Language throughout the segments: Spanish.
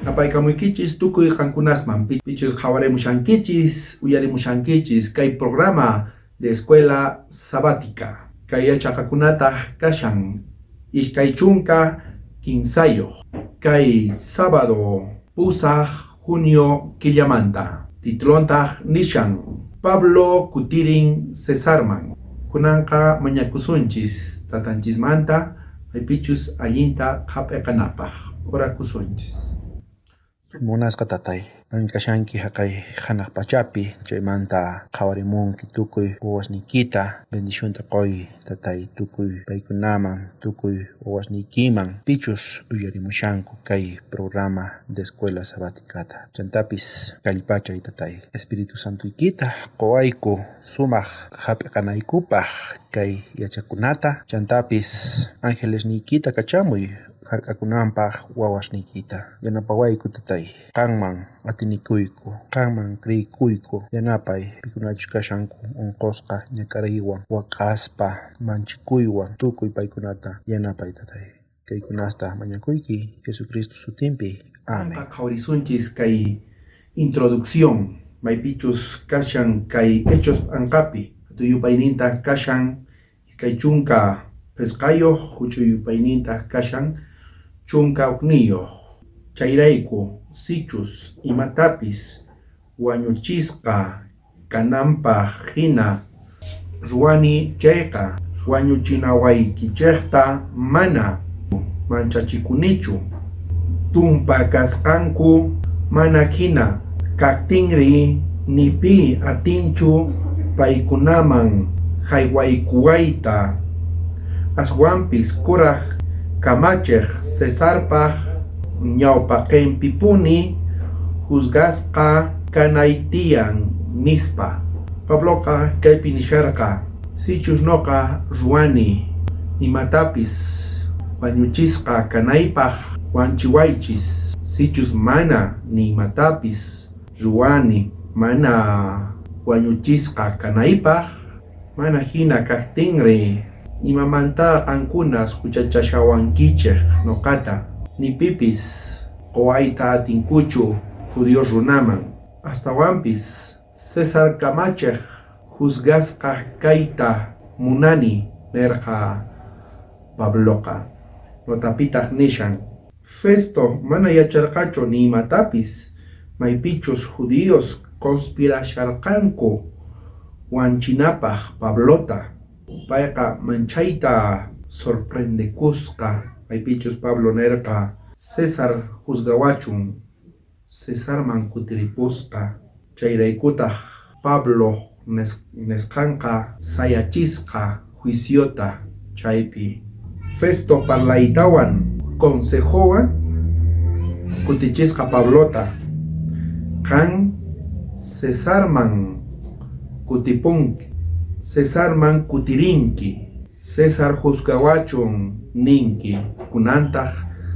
Apaykamuykichis tukuy qankunasman pichus qhawaremushankichis uyarimushankichis kay programa de escuela sabática kay yachaqakunataq kashan iskay chunka kinsayoq kay sábado pusaq junio killamanta tituluntaj nishan Pablo Kutirin Cesarman kunanqa mañakusunchis tatanchismanta aypichus allinta qhap'iqanapaq orakusunchis. Munasqa tatay, ankashanki haqay hanaq pachapi, chaymanta qhawarimunki tukuy wawasniykita, bendicionta qoy tatay tukuy paykunaman, tukuy wawasniykiman, pichus uyarimushanku kay programa de escuela sabaticata. Chantapis kallpachay tatay, Espiritu Santuykita qowayku sumaq hap'iqanaykupaq kay yachakunata, chantapis angelesniykita kachamuy hark'akunanpaq wawasniykita yanapawayku tatay qanman atinikuyku qanman kriyikuyku yanapay pikunachus kashanku unqusqa ñakariywan waqaspa manchikuywan tukuy paykunata yanapay tatay kaykunasta mañakuyki Jesucristo sutinpi amén. Qhawarisunchis kay introducción maypichus kashan kay hechos anqapi tuyupayninta kashan kay chunka pesqayoq huchuyupayninta kashan chunka uqniyuq chayrayku sichus imatapis wañuchisqa kananpaq hina ruwani chayqa wañuchinawaykichikta mana manchachikunichu tumpa kasqanku mana hina kaqtinri nipi atinchu paykunaman haywaykuwayta aswanpis kuraq kamachiq Cesarpaq ñawpaqinpipuni juzgasqa kanaytiyan nispa Pabloqa kaypi nisharqa sichus noqa ruwani imatapis wañuchisqa kanaypaq wanchiwaychis sichus mana nimatapis ruwani mana wañuchisqa kanaypaq mana hina kaqtinri imamanta qankunas huchachashawankichik noqata nipipis qowayta atinkuchu judíos runaman astawanpis Cesar kamachiq juzgasqa kayta munani nirqa Pabloqa notapitaq nishan Festo mana yacharqachu ni imatapis maypichus judíos conspirasharqanku wanchinapaq Pablota payqa manchayta sorprendekusqa maypichus Pablo nirqa Cesar juzgawachun Cesarman kutiripusqa chayraykutaq Pablo nisqanqa sayachisqa juiciota chaypi Festo parlaytawan consejowan kutichisqa Pablota qan Cesarman kutipunki Cesarman kutirinki Cesar juzgawachun ninki kunantaq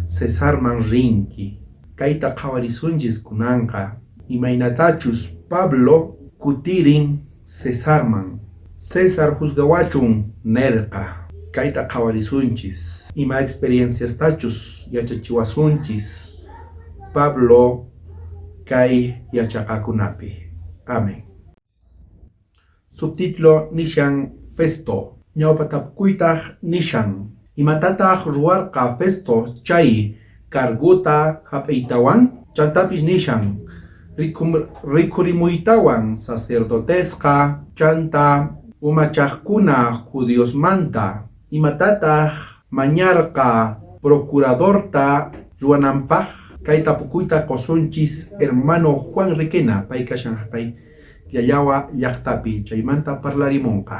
Cesarman rinki kayta qhawarisunchis kunanqa imaynatachus Pablo kutirin Cesarman Cesar juzgawachun nirqa kayta qhawarisunchis ima experienciastachus yachachiwasunchis Pablo kay yachaqakunapi amén. Subtítulo nishan Festo ñawpatapukuytaq nishan imatataq ruwarqa Festo chay carguta hap'iytawan chantapis nishan rikurimuytawan sacerdotesqa chanta umachaqkuna judiosmanta imatataq mañarqa procuradorta ruwananpaq kay tapukuyta qosunchis hermano Juan Riquena pay kashan haqay yallawa llaqtapi chaymanta parlarimunqa.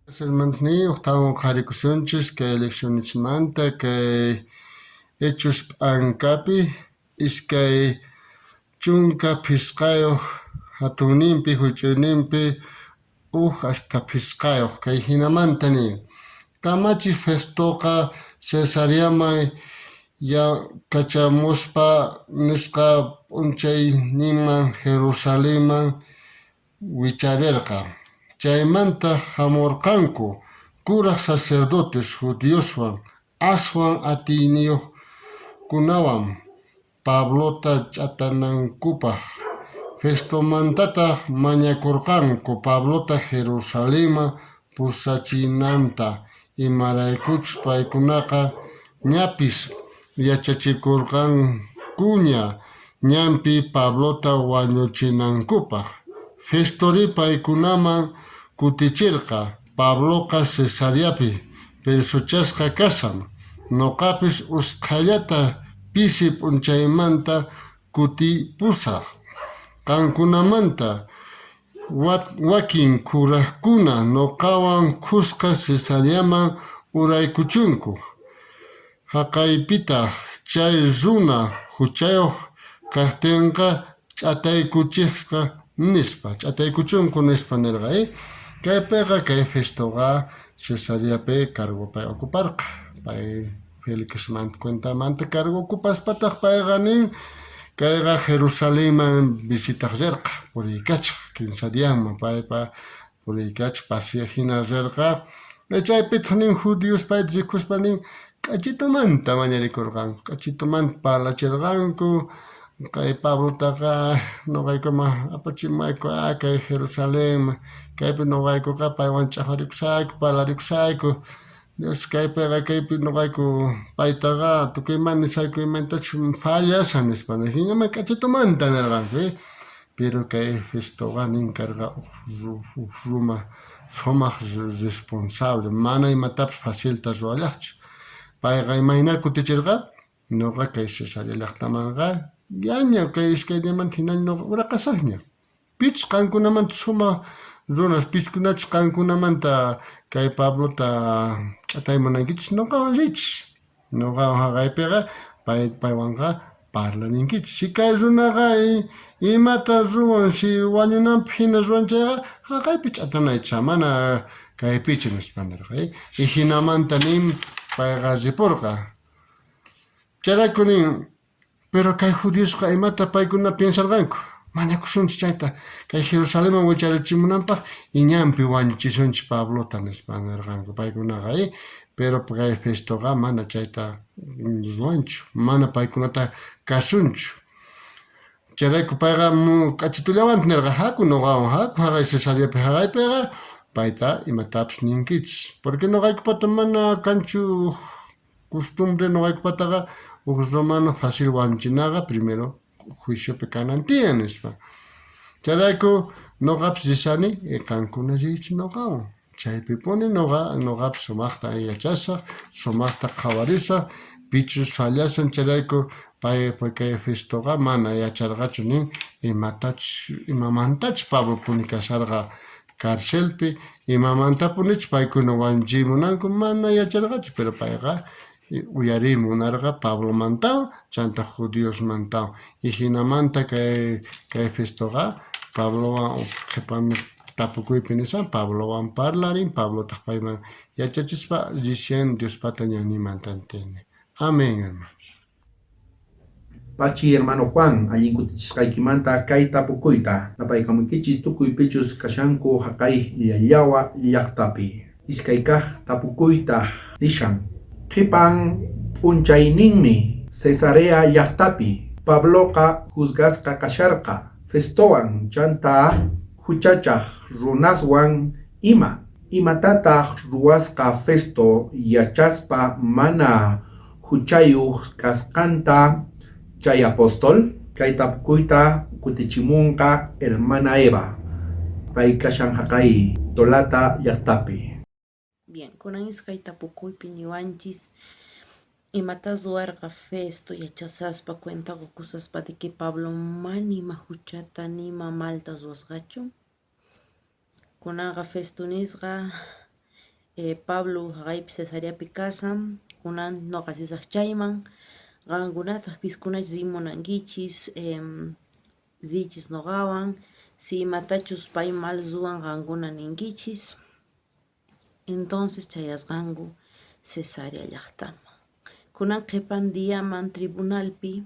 Hermanosni octavo qharikunchis kay eleccionismanta kay hechos ankapi iskay chunka pisqayuq hatunninpi huch'uyninpi hasta pisqayuq kay hinamantani kamachiq Festoqa Cesariaman kachamuspa nisqa p'unchayninman Jerusalenman wicharirqa chaymanta hamurqanku kuraq sacerdotes judíoswan aswan atiyniyuqkunawan Pablota ch'atanankupaq. Festomantataq mañakurqanku Pablota Jerusalema pusachinanta imaraykuchus paykunaqa ñapis yachachikurqankuña ñanpi Pablota wañuchinankupaq. Festori paykunaman kutichirqa. Pabloqa Cesareapi persuchasqa kasan. Nuqapis usqhallata pisi p'unchaymanta kutipusaq. Qankunamanta wakin kuraqkuna nuqawan khusqa Cesareaman uraykuchunku. Haqaypitaq chay runa huchayuq kaqtinqa ch'ataykuchunku nispa nirqa. Kaypiqa kay Festoqa Cesareapi cargopay ocuparqa. Pay Felixmanta cuentamanta cargo ocupaspataq payqa nin kayqa Jerusalenman visitaq rirqa, puriykachiq kimsa dianman paypa puriykachiq pasiaq hina rirqa. Chaypitaq nin judios payta rikuspa nin k'achitumanta mañarikurqanku, k'achitumanta parlachirqanku. Kay Pablotaqa nuqaykuman apachimayku kay Jerusalenman, kaypi nuqaykuqa paywan ch'aqarikusayku, parlarikusayku. Dios kaypiqa kaypi nuqayku paytaqa tukuymanta nisayku imaytachus fallasan nispa hinaman k'achitumanta nirqanku. Pero kay Festoqa nin karqa ruma sumaq responsable, mana imatapis facilta rurallaqchu. Payqa imayna kutichirqa, nuqa kay Cesarea llaqtamanqa yaña kay iskay diamanta hinaña nuqa uraqasaqña. Pichus qankunamanta sumaq runas, pichuskunachus qankunamanta kay Pablota ch'ataymunankichis nuqawan richish. Nuqawan haqaypiqa paywanqa parlaninkichis. Si kay runaqa imata ruwan si wañunanpaq hina ruwanchayqa haqaypi ch'atanaychá mana kaypichu nispa nirqa. Y hinamanta nin payqa ripurqa. Chayrayku nin, pero kay judiosqa imata paykuna piensarqanku, mañakusunchis chayta kay Jerusalenman wicharichimunanpaq y ñanpi wañuchisunchis Pablota nispa nirqanku paykunaqa. Pero kay Festoqa mana chayta ruwanchu, mana paykunata kasunchu. Chayrayku payqa k'achitullawanta nirqa haku nuqawan haku haqay Cesareapi haqaypiqa payta imatapis ninkichis. Porque nuqaykupata mana kanchu costumbre nuqaykupataqa uq romano facil wañuchinaqa primero juiciopi kanan tiyan nispa. Chayrayku nuqapis rishani qankuna riychi nuqawan. Chaypipuni nuqapis sumaqta yachasaq, sumaqta qhawarisaq, pichus fallasan. Chayrayku paypa kay Festoqa mana yacharqachu nin imamantachus Pablopuni kasarqa karcelpi, imamantapunichus paykuna wañuchimunanku mana yacharqachu. Pero payqa uyarimunarqa Pablomantawan chanta judiosmantawan. Y hinamanta kay Festoqa Pablowan qhipanmi tapukuypi nisaq Pablowan parlarin, Pablotaq payman yachachispa risyan Diospata ñan nimanta entini. Amén, hermanos. Pachi hermano Juan, allin kutichisqaykimanta kay tapukuyta napaykamunkichis tukuypichus kashanku haqay llallawa llaqtapi. Iskay kaq tapukuytaq nishan. Qipan p'unchayninmi Cesarea llaqtapi Pabloqa juzgasqa kasharqa. Festowan chanta huchachaq runaswan imatataq ruwasqa Festo yachaspa mana huchayuq kasqanta chay apóstol. Kay tapukuyta kutichimunqa hermana Eva, pay kashan haqay Tolata llaqtapi. Bien, kunan iskay tapukuypi niwanchis imatas ruwarqa Festo yachasaspa cuenta qukusaspa de que Pablo manima huchata nima maltas ruwasqachu. Kunanqa Festo nisqa Pablo haqaypi Cesareapi kasan, kunan nuqa sisaq chayman, qankunataq piskunachus rimunankichis, zichis nuqawan, si imatachus pay mal ruwan qankuna ninkichis. Entonces chayasqanku Cesarea llaqtaman. Kunan qhipan diaman tribunalpi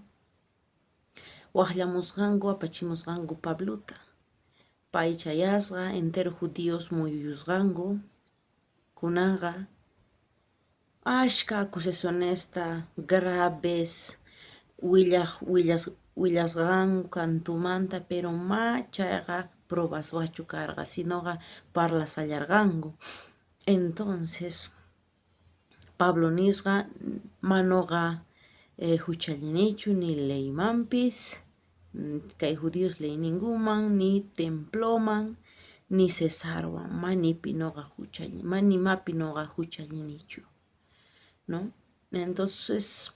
waqllamusqanku, apachimusqanku Pablota. Pay chayasqa entero judíos muyuyusqanku. Kunanqa ashka acusacionesta graves willasqanku cantumanta pero chayqa probaswachu karqa sinoqa parlasallarqanku. Entonces Pablo nisqa manoqa huchallinichu ni leymanpis kay judíos leyninkuman ni temploman ni Cesarwan manimapi noqa huchallinichu, ¿no? Entonces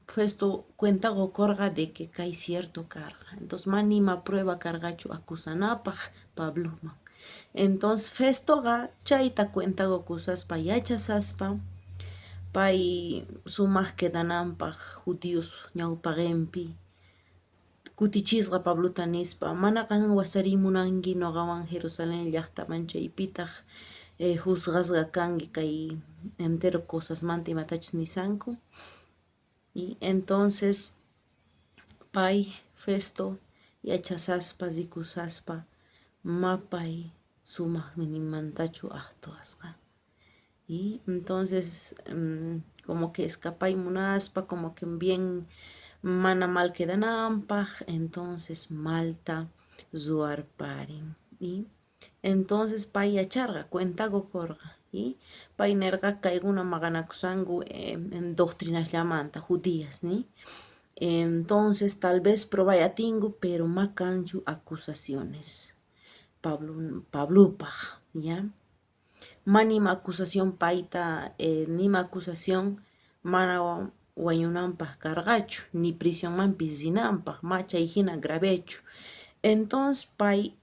Festo cuenta gokorqa de que kay cierto karqa. Entonces manima prueba karqachu acusanapaq Pabloman. Entonces Festoqa chayta cuenta gokusaspa yachasaspa pay sumaq quedananpaq judíos ñawpaqinpi kutichisqa Pablota nispa mana qan wasarimunanki noqawan Jerusalén llaqtaman chaypitaq juzgasqa kanki kay entero cosasmanta imatachus nisanku. Y entonces pay Festo yachasaspa rikusaspa mapay sumaqnimantachu aqtuasqa. Y entonces como que escapay munaspa como que bien mana mal quedananpaq entonces Malta ruwarparin. Y entonces pay yacharqa cuenta gokorqa y pay nerqa kayguna maqanakusanku en doctrinasllamanta judías ni. Entonces tal vez probay atingu pero makanchu acusaciones Pablupaq, ¿ya? Manima acusación paita nima acusación mana wañunanpaq karqachu ni prisionmanpis rinanpaq machay hina gravechu. Entonces pay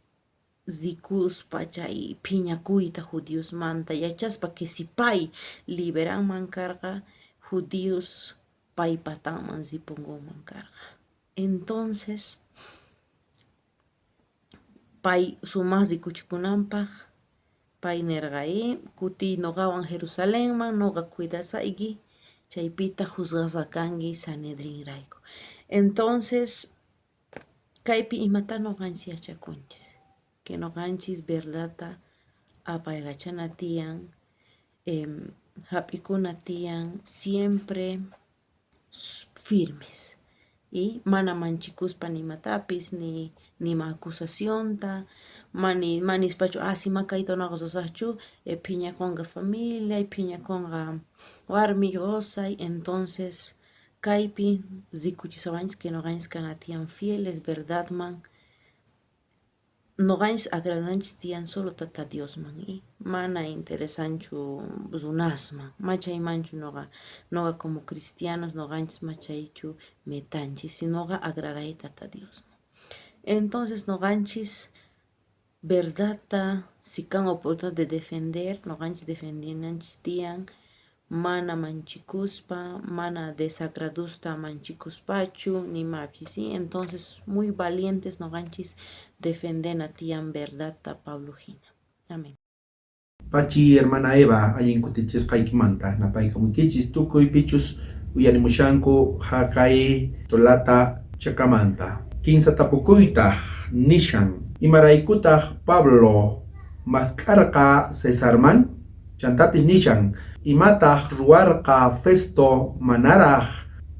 rikuspa chay phiñakuyta judíosmanta yachaspa que si pay liberanman karqa judíos pay patanman ripunkuman karqa. Entonces pay sumaq rikuchikunanpaq pay nerqay kuti noqawan Jerusalénman noqa cuidasayki chaypita juzgasqa kanki Sanedrinrayku. Entonces kaypi imata noqanchis yachakunchis que noqanchis verdadta apaygachana tiyan hap'ikuna tiyan siempre firmes y mana manchikuspa nimatapis ni nima acusacionta manispachu sima kayta ruwasaqchu phiñakunqa familia phiñakunqa warmi qusay. Entonces kaypi rikuchisawanchis que noqanchis kana tiyan fieles verdadman noqanchis agradanchis tiyan solo tata Diosman y mana interesanchu runasman machaymanchu noqa como cristianos noqanchis machaychu metanchis sinoqa agraday tata Diosman. Entonces noqanchis verdadta si kan oportunidad de defender noqanchis defendinanchis tiyan mana manchikuspa mana desagradusta manchikuspachu nimapis, ¿sí? Entonces muy valientes noqanchis defendena tiyan verdadta Pablo hina. Amén. Pachi hermana Eva allin kutichisqaykimanta napaykamunkichis tukuy pichus uyanimushanku haqay tolata chakamanta kinsa tapukuytaq nishan imaraykutaq Pablo maskarqa Cesarman chantapis nishan imataq ruwarqa Festo manaraq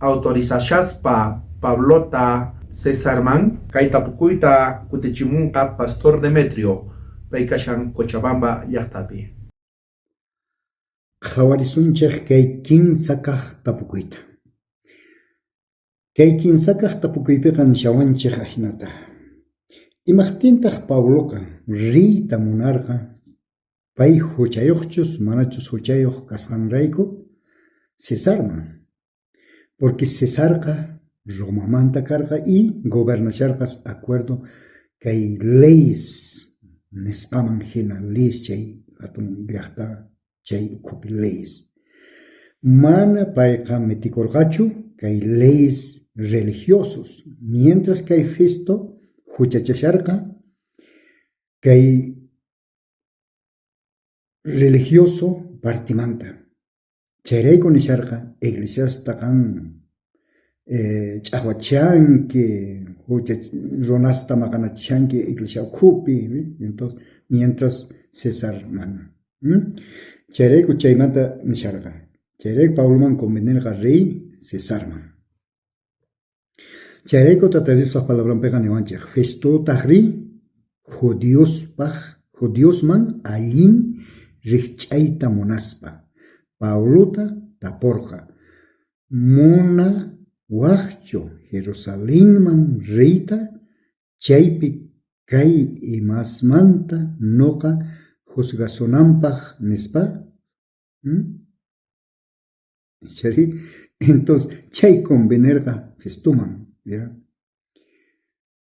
autorizashaspa Pablota Cesarman kay tapukuyta kutichimunqa Pastor Demetrio pay kashan Cochabamba llaqtapi. Qhawarisunchik kay kinsa kaq tapukuyta. Kay kinsa kaq tapukuypiqa nishawanchik ahinata. Imaqtintaq Pabloqa riyta munarqa pay huchayuqchus manachus huchayuq kasqanrayku Cesarman. Porque Cesarqa Romamanta karqa y gobernacharqas acuerdo kay leyes nisqaman hina leyes chay hatun llaqta chay ukhupi leyes. Mana payqa metikurqachu kay leyes religiosos, mientras kay Festo huchachasharqa kay religioso partimanta. Chayrayku nisharqa iglesiasta kan ch'aqwachanki runasta maqanachishanki iglesia ukhupi, entonces mientras Cesar mana. Chayrayku chaymanta nisharqa. Chayrayku Pabloman convenirqa rey Cesarman. Chayrayku tata Diospa palabranpiqa niwanchik Festutaq ri Judiosman allin rikch'ayta munaspa Pauluta tapurqa muna waqchu Jerusalenman riyta chaypi kay imasmanta nuqa juzgasunanpaq nispa entonces chay convenirqa Festuman, ¿ya?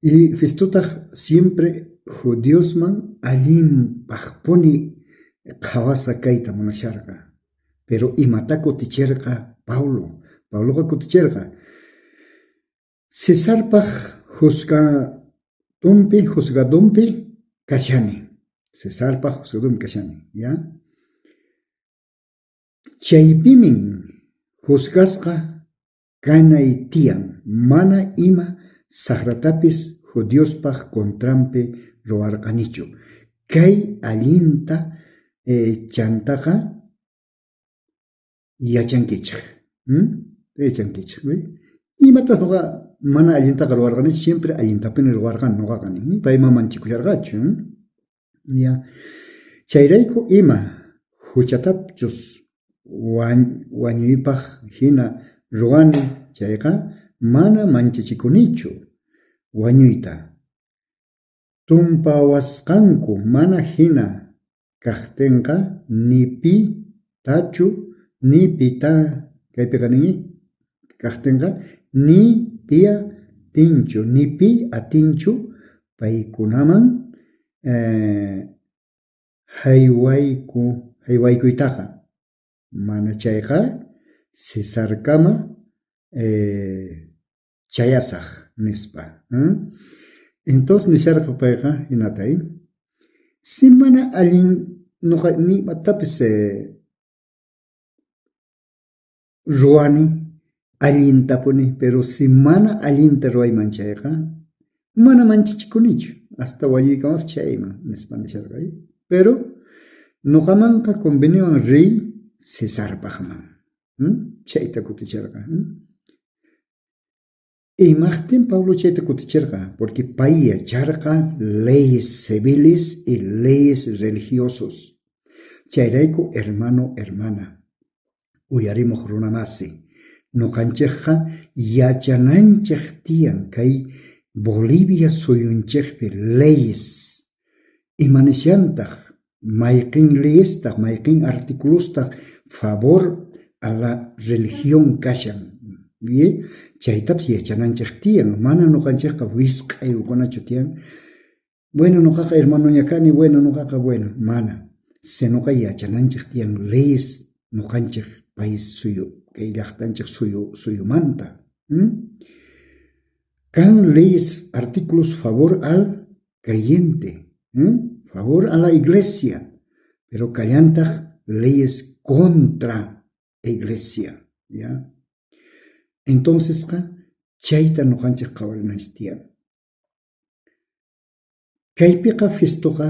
Y Festutaq siempre Judiosman allinpaq puni qhawasa kayta munasharqa pero imata kutichirqa Pauloqa kutichirqa Cesarpaq juzgadumpi kashani Cesarpaq juzgadumpi kashani, ¿ya? Chaypimin juzgasqa kanay tiyan mana ima saqratapis Judiospaq kontrampi ruwarqanichu kay allinta chantaqa yachankichik yachankichik imatas nuqa mana allintaqa ruwarqanichu siempre allintapini ruwarqani nuqaqani payman manchikusharqachu ya chayrayku ima huchatapchus wañuypaq hina ruwani chayqa mana manchachikunichu wañuyta tumpawasqanku mana hina kaqtinqa ni pitachu ni pita kaypiqa nini kaqtinqa ni pia tinchu ni pi atinchu paykunaman haywaykuytaqa mana chayqa Cesarkama chayasaq nispa entonces nisharqa payqa hinatay si mana allin nuqa nimatapis ruwani allintapuni pero si mana allinta ruwayman chayqa mana manchichikunichu hasta wañuykamapis chayman nispa nisharqa pero nuqamanqa conveniwan riy Cesarpaqman chayta kutichirqa imaqtin Pablo chayta kutichirqa porque pay yacharqa leyes civiles y leyes religiosos chayrayku hermano hermana uyarimuq runa masi nuqanchikqa yachananchik tiyan kay Bolivia suyunchikpi leyes imanishantaq mayqin leyestaq mayqin articulustaq favor a la religión kashan chaytapas yachananchik tiyan mana nuqanchikqa wisq'ayukunachu tiyan bueno nuqaqa hermanoña kani bueno nuqaqa bueno mana sinuqa yachananchik tiyan leyes nuqanchik país suyu kay llaqtanchik suyumanta kan leyes artículos favor al creyente favor a la iglesia pero kallantaj leyes contra iglesia, ¿ya? Entonces, chayta nuqanchik qawarinastiyan. Kaypiqa festuqa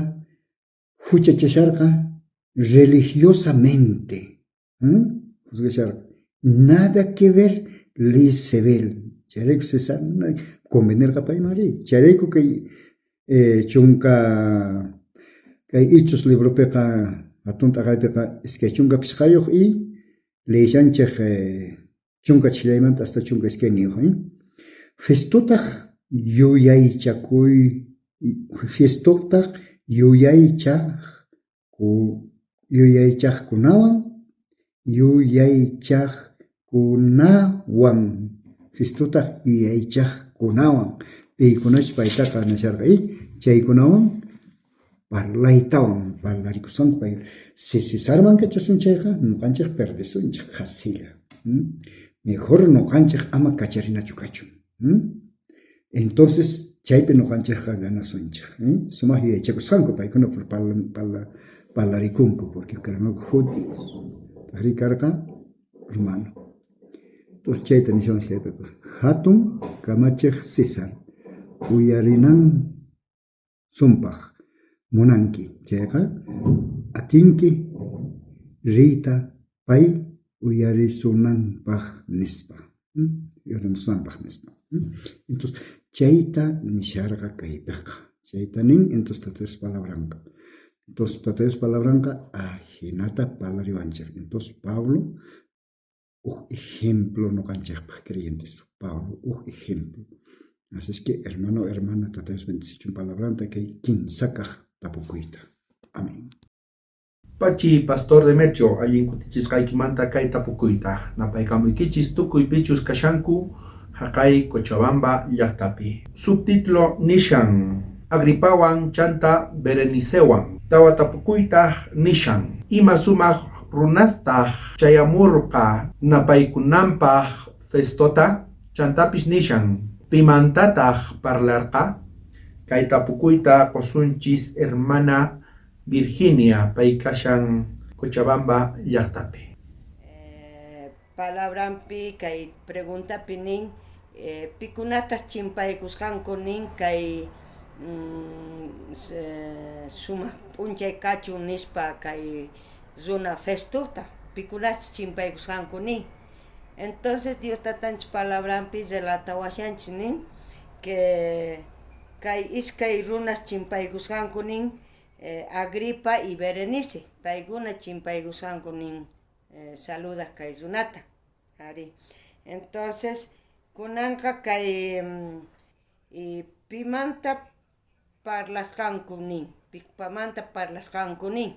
huchachasharqa religiosamente, nada que ver lisebel. Charayku Cesar convenirqa paymari. Charayku kay chunka kay Hechos libropiqa atunta qaypiqa iskay chunka pishqayuq y leyshanchik chunka chilaymanta hasta chunka iskay niyuq. Festutaq yuyaychakuy festutaq yuyaychaqkunawan festutaq yuyaychaqkunawan paykunash paytaqa nasharqa chaykunawan parlaytawan parlarikusqanku pay si Cesarman kachasunchayqa nuqanchik perdesunchik hasila mejor nuqanchik ama kacharinachu kachun entonces chaypi nuqanchikqa ganasunchik sumaq yuyaychakusqanku paykuna por parlarikunku porque karanku judíos rikarqa romano entonces chayta nishawan chaypiqa hatun kamachik Cesar uyarinan sumpaq munanki chayqa atinki riyta pay uyarisunanpaq nispa. Entonces chayta nisharqa kaypiqa. Chayta nin, entonces tatapas palabranqa. Entonces tatapas palabranqa hinata parlariwanchik. Entonces Pablo ejemplo no canchaqpaq creyentes. Pablo ejemplo. Así es que hermano, hermana, tatapas bendicichun palabranta kay kinsakaq tapukuyta. Amén. Pachi Pastor Demetrio allin kutichisqaykimanta kay tapukuyta napaykamuykichis tukuy pichus kashanku haqay Cochabamba llaqtapi. Subtítulo nishan Agripawan chanta Berenicewan tawa tapukuytaq nishan ima sumaq runastaq chayamurqa napaykunampaq festota chantapish nishan pimantataq parlarqa kay tapukuyta qosunchis hermana Virginia paikashan Cochabamba llaqtapi. Palabrampi kay pregunta pinin pikunatas chimpaykusqanku nin kay sumaq p'unchay kachu nispa kay runa festuta pikunatas chimpaykusqanku nin. Entonces Dios tatanchik palabrampi relatawashanchik nin que kay iskay runas chimpaykusqanku nin Agripa y Berenice, paiguna chimpaykusqanku nin saludas kay runata. Ari. Entonces, kunanqa kay pimanta parlasqanku nin, pipamanta parlasqanku nin.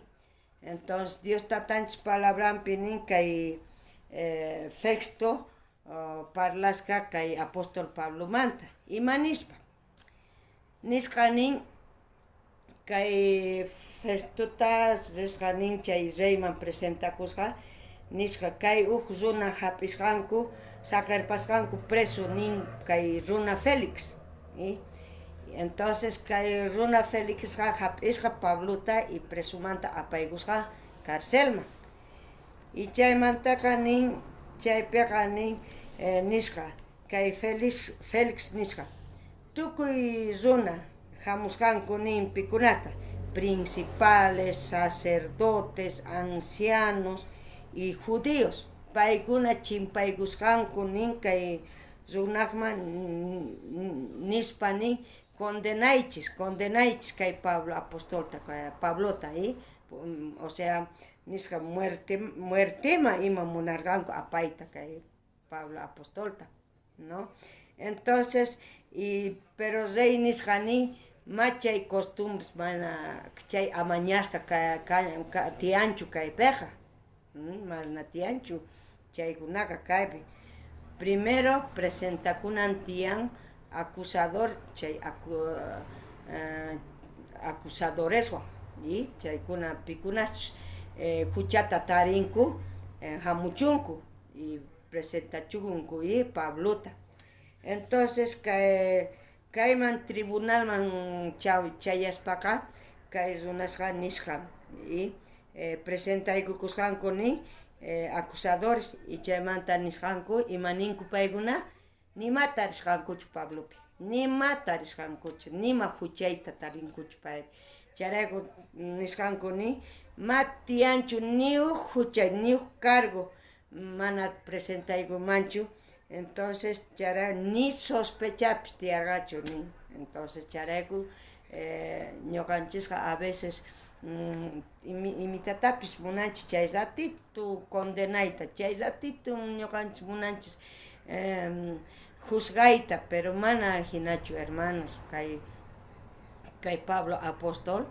Entonces, Dios tatanchik palabrampi nin kay Festo parlasqa kay apóstol Pablo manta. Imanispa. Nisqa nin kay festutas risqanin chay reyman presentakusqa nisqa kay runa hap'isqanku sakarpasqanku preso nin kay runa Félix, entonces kay runa Félixqa hap'isqa Pablota y presumanta apaykusqa carcelman y chaymantaqa nin chaypiqa nin nisqa kay Félix nisqa tukuy runa hamusqanku nin pikunata principales, sacerdotes, ancianos y judíos paykuna chimpaykusqanku nin kay runaqman nispa nin condenaychis kay Pablo apostolta kay Pablota o sea nisqa muertema ima munarqanku apayta kay Pablo apostolta, ¿no? Entonces pero rey nisqa nin machay costumbres mana chay amañasqa tianchu kaypiqa mana tianchu chaykunaqa kaypi primero presentakunan tiyan acusador chay acusadoreswan y chaykuna pikunash huchata tarinku hamuchunku y presentachunku y Pablota. Entonces kayman tribunalman chayaspaqa kay runasqa nisqa y presentaykusqanku ni acusadores y chaymanta nisqanku imaninku paykuna nimata risqankuchu Pablopi nimata risqankuchu nima huchayta tarinkuchu pay charayku nisqanku ni ma tiyanchu niuq huchay niuq cargo mana presentaykumanchu. Entonces chara ni sospechapis tiargachu ni. Entonces charayku ñuqanchisqa a veces imitatapis munanchis chay ratitu condenayta chay ratitu ñuqanchis munanchis juzgayta pero mana hinachu hermanos kay Pablo apóstol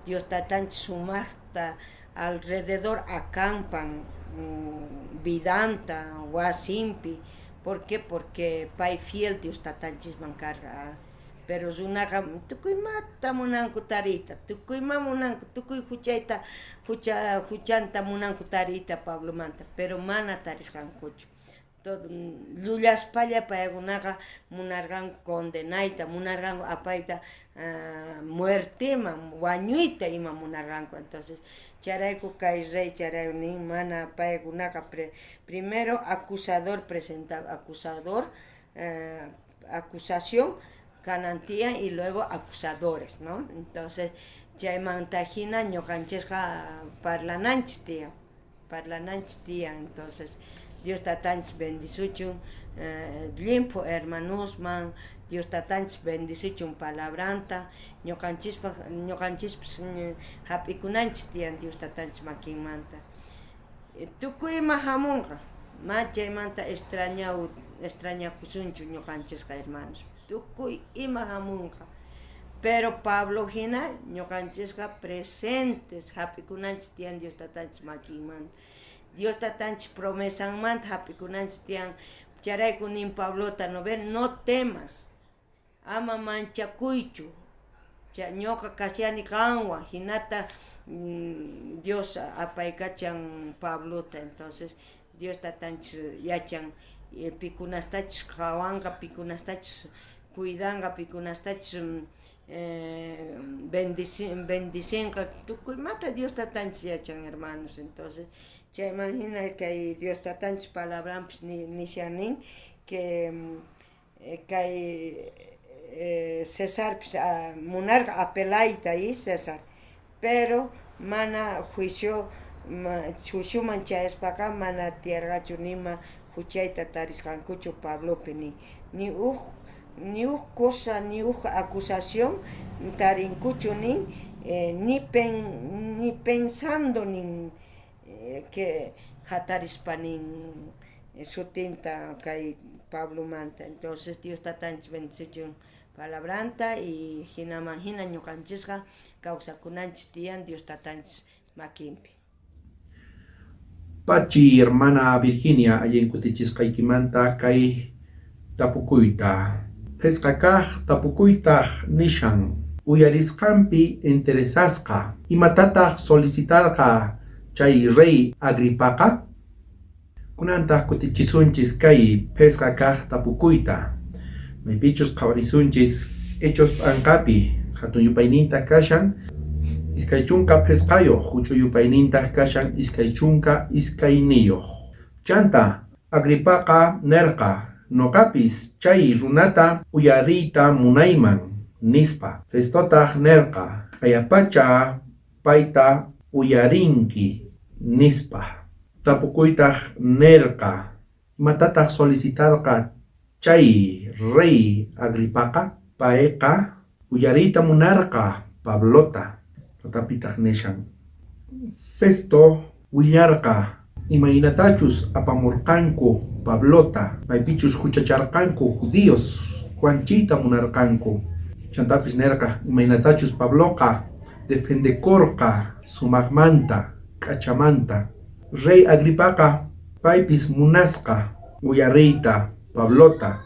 Dios tatanchis sumaqta alrededor acampan vidanta wasimpi. ¿Por qué? Porque pay fiel Dios tatanchis mancarga. Pero runaqa tukuymata munanku tarita, tukuyma munanku, tukuy huchanta munanku tarita Pablo manta, pero mana tarisqankuchu. Todo llullaspalla paykunaqa munarqanku condenayta, munarqanku apayta muerteman, wañuyta ima munarqanku. Entonces charayku kay rey charay nin mana paykunaqa primero acusador presenta acusación canantian y luego acusadores, ¿no? Entonces chaymantahina ñuqanchisqa parlananchis tiyan, entonces Dios tatanchis bendisuchun limpo hermanosman Dios tatanchis bendicichun palabranta, ñuqanchis hapikunanchis tiyan Dios tatanchis makinmanta. Tukuy ima hamunqa, chaymanta extrañakusunchu ñuqanchisqa hermanos. Tukuy ima hamunqa. Pero Pablo hina ñuqanchisqa presentes hapikunanchis tiyan Dios tatanchis makinmanta. Dios tatanchis promesanmanta hapikunanchis tiyan. Charayku nin Pablota no temas, ama manchakuychu. Ñuqa kashani kanwa, hinata Dios apaykachan Pablota, entonces Dios tatanchis yachan pikunastachis qawanqa, pikunastachis cuidanqa, pikunastachis bendicinqa, tukuymata Dios tatanchis yachan hermanos. Entonces imagina que Dios tatanchis palabranpis nishanin que César munarqa apelayta César, pero mana juiciuman chayaspaqa mana tiyarqachu nima huchayta tarisqankuchu Pablopi ni uj cosa ni uj acusación tarinkuchu ni pensando que hatarispa sutinta kay Pablo manta. Entonces Dios tatanchis bendicichun palabranta y hina ñuqanchisqa kawsakunanchis tiyan Dios tatanchis makinpi. Pachi hermana Virginia allen kutichishqaykimanta kay tapukuyta. Pesqakaq tapukuytaq nishan uyarisqanpi interesasqa imatataq solicitarqa chay rey Agripaqa. Kunantaq kutichisunchis kay pesqakaq tapukuyta. Maypichus qhawarisunchis hechos p'anqapi hatun yupayninta kashan iskay chunka pesqayoq, huch'u yupayninta kashan iskay chunka iskayniyuq. Chanta Agripaqa nerqa nuqapis chay runata uyariyta munayman nispa. Festotaq nerqa ayapacha payta uyarinki nispa. Tapukuytaq nerqa imatataq solicitarqa chay rey Agripaqa. Payqa uyariyta munarqa Pablota. Totapitaq nishan. Festo willarqa imaynatachus apamurqanku Pablota. Maypichus huchacharqanku judíos Juanchita munarqanku. Chantapis nerqa imaynatachus Pabloqa defendekorqa sumaqmanta k'achamanta. Rey Agripaqa paypis munasqa uyariyta Pablota.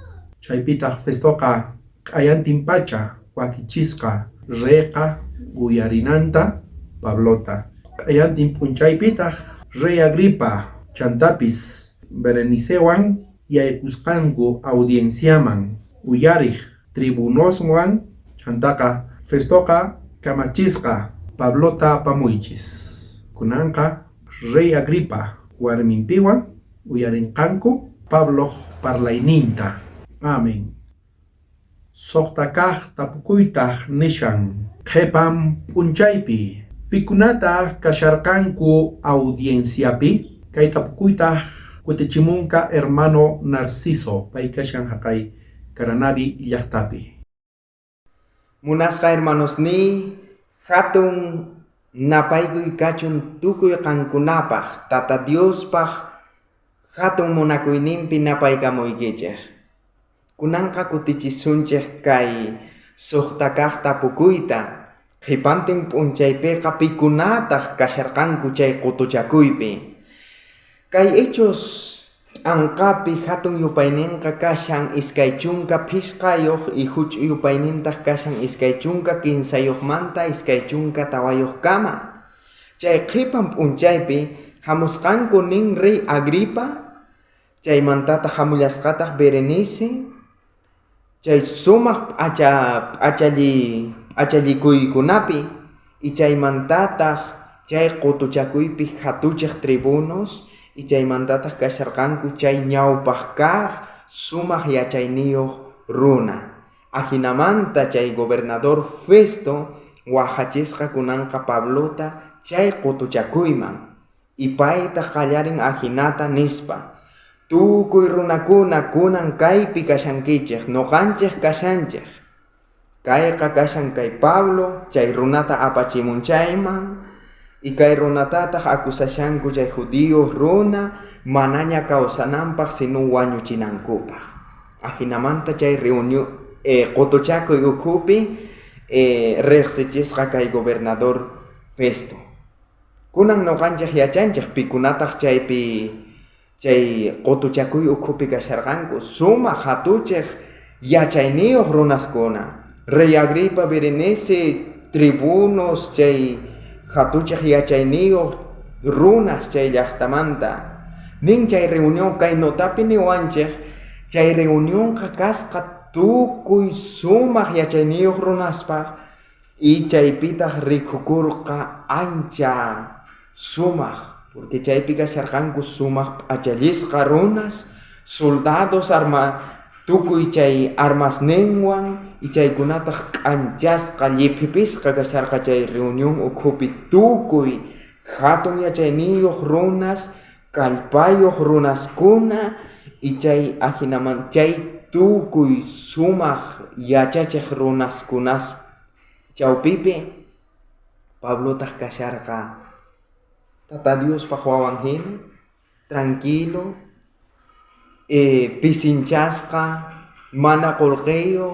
Chaypitaq Festoqa q'ayantinpacha wakichisqa reyqa uyarinanta Pablota. Q'ayantin p'unchaypitaq Rey Agripa chantapis Berenicewan yaykusqanku audienciaman uyariq tribunoswan. Chantaqa Festoqa kamachisqa Pablota apamuychis. Kunanqa Rey Agripa warminpiwan uyarinqanku Pablo parlayninta. Amén. Soqtakaq tapukuytaq nishan qhipan p'unchaypi pikunata kasharqanku audienciapi. Kay tapukuytaq kutichimunqa hermano Narciso, pay kashan haqay Caranavi llaqtapi. Munasqa hermanosni hatun napaykuy kachun tukuy qankunapaq tata Diospaq hatun munakuyninpi napaykamuykichik. Kunanqa kutichisunchik kay suqtakaq tapukuyta qhipantin p'unchaypiqa pikunataq kasharqanku chay qutuchakuypi. Kay hechos anqapi hatun yupayninqa kashan iskay chunka phisqayuq y huch'u yupaynintaq kashan iskay chunka kinsayuqmanta iskay chunka tawayuqkama. Chay qhipan p'unchaypi hamusqanku nin Rey Agripa, chaymantataq hamullasqataq Berenice, chay sumaq achallikuykunapi y chaymantataq chay qutuchakuypi hatuchiq tribunos y chaymantataq kasharqanku chay ñawpaq kaq sumaq yachayniyuq runa. Ahinamanta chay gobernador Festo waqachisqa kunanqa Pablota chay qutuchakuyman y payta qallarin ahinata nispa. tukuy runakuna kunan kaypi kashankichik, noqanchik kashanchik. Kayqa kashan kay Pablo, chay runata apachimunchayman, y kay runatataq akusashanku chay judío runa manaña kawsananpaq sino wañuchinankupaq. Ajinamanta chay reunión qotuchakuy ukhupi reqsichisqa kay gobernador Festo. Kunan noqanchik yachanchik pikunataq chaypi chay qotuchakuy ukhupi kasharqanku sumaq hatuchik yachayniyuq runaskuna. Rey Agripa Berenice, tribunos chay hatuchik yachayniyuq runas chay llaqtamanta. Nin chay reunión kay notapi niwanchik, chay reunión kasqa tukuy sumaq yachayniyuq runaspaq y chaypitaq rikukurqa ancha sumaq, porque chaypi kasharqanku sumaq p'achallisqa runas, soldados tukuy chay armasninwan y chaykunataq k'anchasqa lliphipisqa kasharqa chay reunión ukhupi tukuy hatun yachayniyuq runas, kallpayuq runaskuna y chay ajinaman chay tukuy sumaq yachachiq runaskunas chawpipi Pablotaq kasharqa Tata Diospaq wawanhina, tranquilo, pisinchasqa, mana qullqiyuq,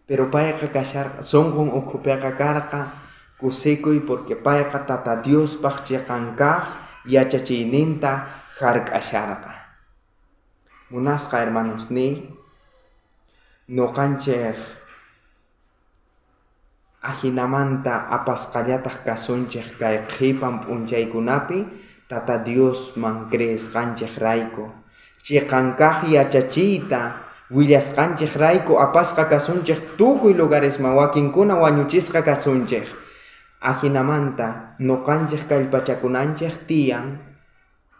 pero payqa kasharqa sunqun ukhupiqa karqa kusikuy porque payqa Tata Diospaq chiqankaq yachachiyninta hark'asharqa. Munasqa hermanos noqanchik ajinamanta apasqallataq kasunchik kay qhipan p'unchaykunapi Tata Diosman creesqanchik rayku, chiqankaq yachachiyta willasqanchik rayku apasqa kasunchik tukuy lugaresman wakinkuna wañuchisqa kasunchik. Ajinamanta noqanchik kallpachakunanchik tiyan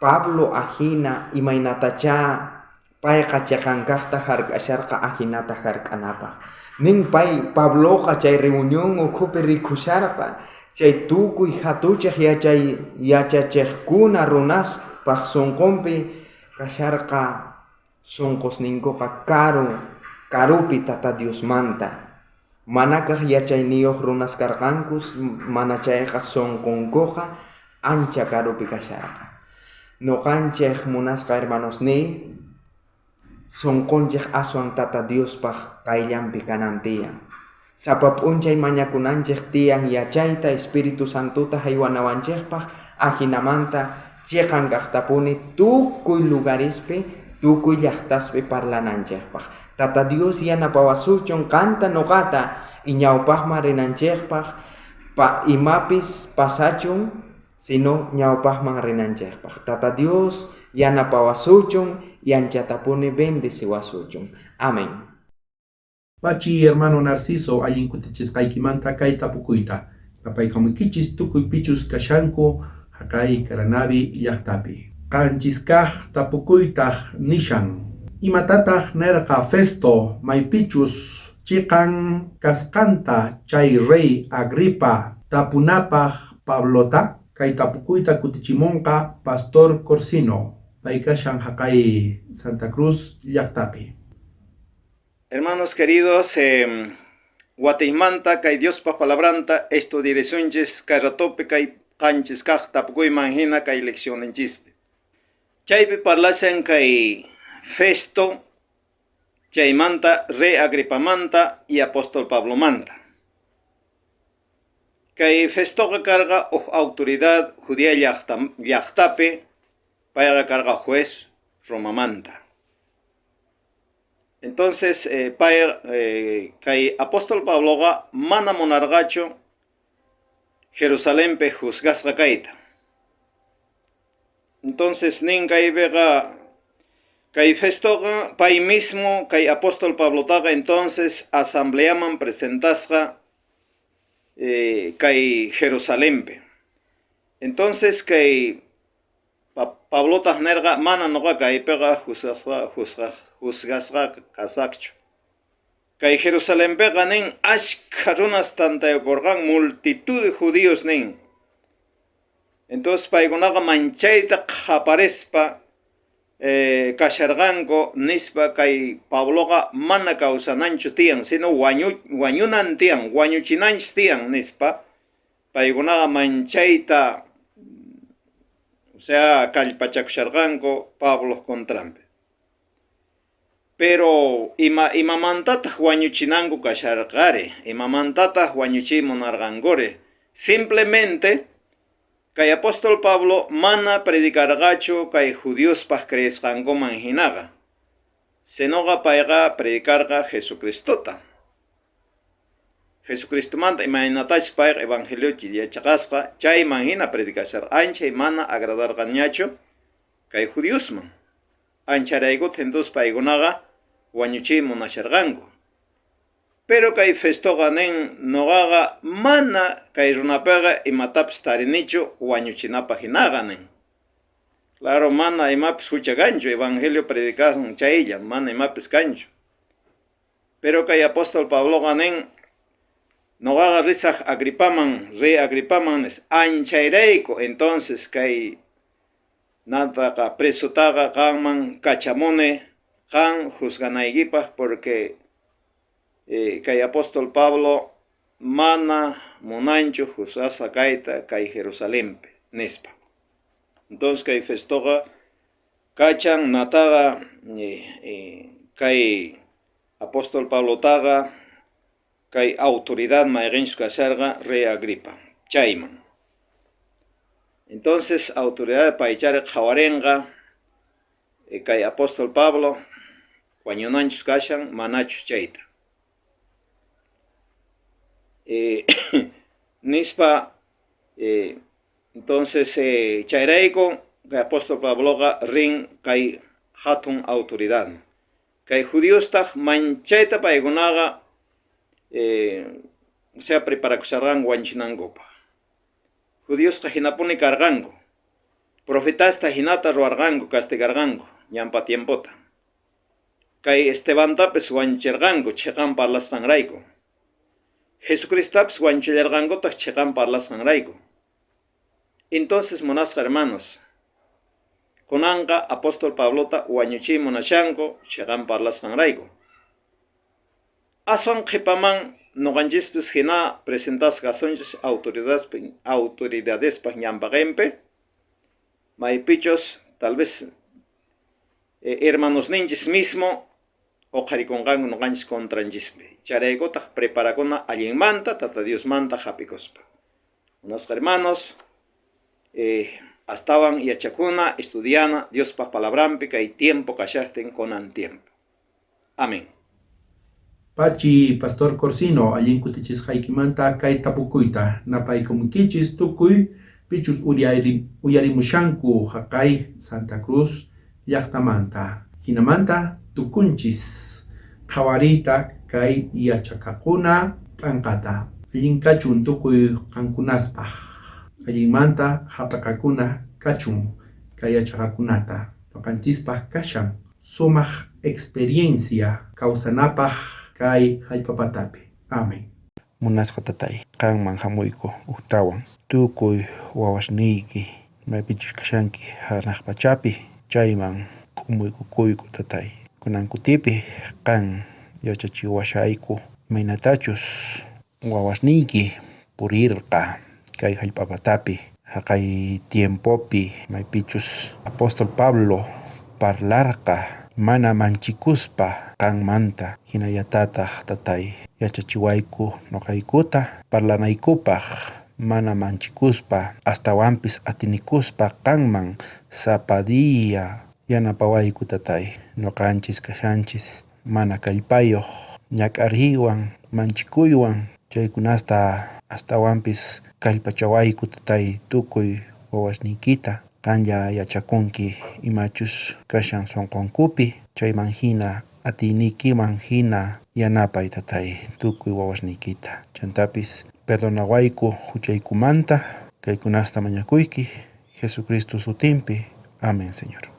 Pablo ajina imaynatacha payqa chiqankaqta hark'asharqa ajinata hark'anapaq. Nin pay Pabloqa chay reunión ukhupi rikusharqa chay tukuy hatuchik yachachiqkuna runaspaq sunqunpi kasharqa sunqusninkuqa karupi Tata Diosmanta. Manakaq yachayniyuq runas karqankus, mana chayqa sunqunkuqa ancha karupi kasharqa. Noqanchik munasqa hermanos sunqunchik aswan Tata Diospaq kayllanpi kanan tiyan. Sapa p'unchay mañakunanchik tiyan yachayta Espiritu Santuta haywanawanchikpaq ajinamanta chiqankaqtapuni tukuy lugarispi, tukuy llaqtaspi parlananchikpaq. Tata Dios yanapawasuchun qanta noqata ñawpaqman rinanchikpaq imapis pasachun sino ñawpaqman rinanchikpaq. Tata Dios yanapawasuchun yanchatapuni bendeciwasuchun. Amén. Pachi hermano Narciso allinkutachisqaykimanta kay tapukuyta kapaykamunkichis tukuy pichus kashanku haqay Caranavi llaqtapi. Qanchiskaq tapukuytaq nishan imatataq nerqa Festo maypichus chiqan kasqanta chay Rey Agripa tapunapaq Pablota kay tapukuyta kutichimunqa Pastor Corsino pay kashan haqay Santa Cruz llaqtapi. Hermanos queridos, Guatemanta, kay Dios pa palabranta, esto direcciones kay ratope kay kanchis kaq tapukuy manhina kay lecciones chispe. Chaypi parlasen kay Festo, chaymanta Rey Agripamanta y Apóstol Pablo Manta. Kay Festo carga autoridad judía llaqtape, payga carga juez Roma Manta. Entonces, kay Apóstol Pablo mana monargacho Jerusalénpe juzgasqa kayta. Entonces, nin kay vega kay Festoga pay mismo kay Apóstol Pablo taga entonces asambleaman presentasqa kay Jerusalénpe. Entonces kay Pablo tahnerga mana noqa kay pega juzgasqa kasaqchu. Kay Jerusalénpe nin ashka runas tantayakurqan multitud de judíos Entonces paykunaqa manchayta qaparispa kasharqanku nispa kay Pabloqa mana kawsananchu tiyan sino wañunan tiyan wañuchinanchis tiyan nispa paykunaqa manchayta o sea kallpachakusharqanku Pablo contrampi pero imamantataq wañuchinanku kasharqari imamantataq wañuchimunarqankuri simplemente kay apóstol Pablo mana predicarqachu kay judiospaq creesqankuman hinaqa sinoqa payqa predicarqa Jesucristota Jesucristumanta imaynatachus payqa evangeliochi yachaqasqa chayman hina predicasharqa anchay mana agradarqañachu kay judiosman ancharaykuta entonces paykunaqa wañuchimunasharqanku pero kay Festoqa nin noqaqa mana kay runapiqa imatapis tarinichu wañuchinapaq hinaqa nin claro mana imapis hucha kanchu evangelio predicasun chaylla mana imapis kanchu pero kay apóstol Pabloqa nin noqaqa risaq Agripaman anchayrayku entonces kay nataqa presutaqa qanman kachamuni qan juzganaykipaq porque kay apóstol Pablo mana munanchu juzgasa kayta kay Jerusalempi nispa entonces kay Festoqa kachan nataqa kay apóstol Pablotaqa kay autoridad mayqinchus kasharqa rey Agripa chayman entonces autoridad paychari qhawarinqa kay apóstol Pablo wañunanchus kashan manachu chayta nispa entonces chayrayku kay apóstol Pabloqa rin kay hatun autoridad kay judiostaq manchayta paykunaqa o sea preparakusharqanku wañuchinankupaq judiosqa hinapuni karqanku profetasta hinata ruwarqanku castigarqanku ñanpa tiempota kay Estebantapis wañuchirqanku chiqan parlasqanrayku Jesucristopis wañuchillarqankutaq chiqan parlasqanrayku entonces munasqa hermanos kunanqa apóstol Pablota wañuchimunashanku chiqan parlasqanrayku aswan qhipaman noqanchispis hina presentasqa kasunchis autoridadespaq ñanpaqinpi maypichus tal vez hermanos ninchis mismo oqharikunqanku noqanchis contranchispi charaykutaq preparakuna allinmanta tata Diosmanta hapikuspa unas hermanos astawan yachakuna estudiana Diospaq palabrampi kay tiempo kashaqtin kunan tiempo amén Pachi Pastor Corsino allinkutichishqaykimanta kay tapukuyta napaykamunkichis tukuy pichus uyarimushanku haqay Santa Cruz llaqtamanta hinamanta tukunchis qhawariyta kay yachaqakuna p'anqata allinkachun tukuy qankunaspaq allinmanta hap'aqakuna kachun kay yachaqakunata noqanchispaq kashan sumaq experiencia kawsanapaq kay hallp'apatapi amén Munasqa tatay qanman hamuyku uktawan tukuy wawasniyki maypichus kashanki hanaq pachapi chayman k'umuykukuyku tatay kunan kutipi qan yachachiwashayku imaynatachus wawasniyki purirqa kay hallp'apatapi haqay tiempopi maypichus apóstol Pablo parlarqa mana manchikuspa qanmanta hinallatataq tatay yachachiwayku noqaykuta parlanaykupaq mana manchikuspa astawanpis atinikuspa qanman sapadiya yanapawayku tatay noqanchis kashanchis mana kallpayuq ñak'ariywan manchikuywan chaykunasta astawanpis kallpachawayku tatay tukuy wawasniykita qanlla yachakunki imachus kashan sonqonkupi chayman hina atiynikiman hina yanapay tatay tukuy wawasniykita chantapis perdonawayku huchaykumanta kaykunasta mañakuyki Jesucristo sutinpi amén Señor